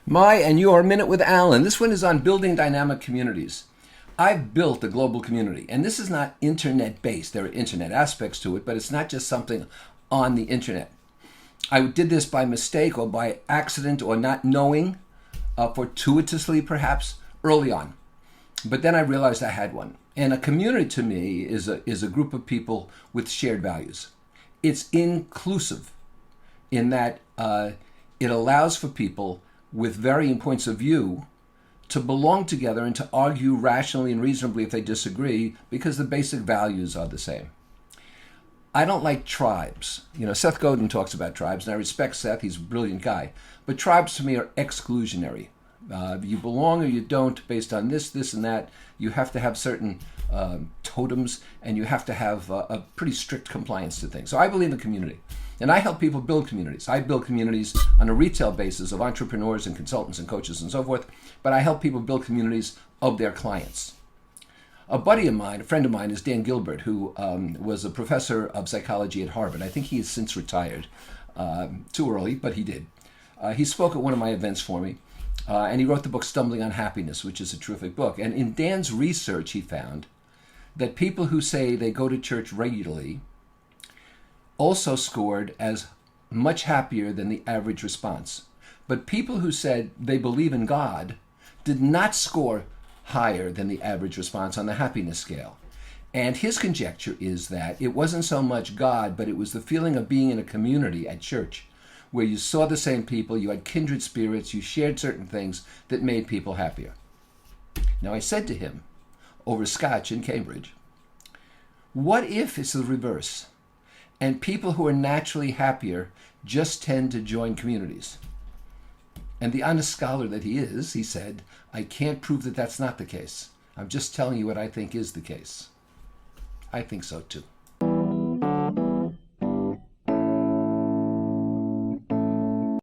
My and your Minute with Alan. This one is on building dynamic communities. I've built a global community, and this is not internet based. There are internet aspects to it, but it's not just something on the internet. I did this by mistake or by accident or not knowing, fortuitously perhaps, early on. But then I realized I had one. And a community to me is a group of people with shared values. It's inclusive in that it allows for people with varying points of view to belong together and to argue rationally and reasonably if they disagree, because the basic values are the same. I don't like tribes. Seth Godin talks about tribes, and I respect Seth. He's a brilliant guy. But tribes to me are exclusionary. You belong or you don't based on this, and that. You have to have certain totems, and you have to have a pretty strict compliance to things. So I believe in community. And I help people build communities. I build communities on a retail basis of entrepreneurs and consultants and coaches and so forth, but I help people build communities of their clients. A buddy of mine, a friend of mine, is Dan Gilbert, who was a professor of psychology at Harvard. I think he has since retired. Too early, but he did. He spoke at one of my events for me, and he wrote the book Stumbling on Happiness, which is a terrific book. And in Dan's research, he found that people who say they go to church regularly also scored as much happier than the average response. But people who said they believe in God did not score higher than the average response on the happiness scale. And his conjecture is that it wasn't so much God, but it was the feeling of being in a community at church where you saw the same people, you had kindred spirits, you shared certain things that made people happier. Now I said to him, over scotch in Cambridge, what if it's the reverse? And people who are naturally happier just tend to join communities. And the honest scholar that he is, he said, I can't prove that that's not the case. I'm just telling you what I think is the case. I think so too.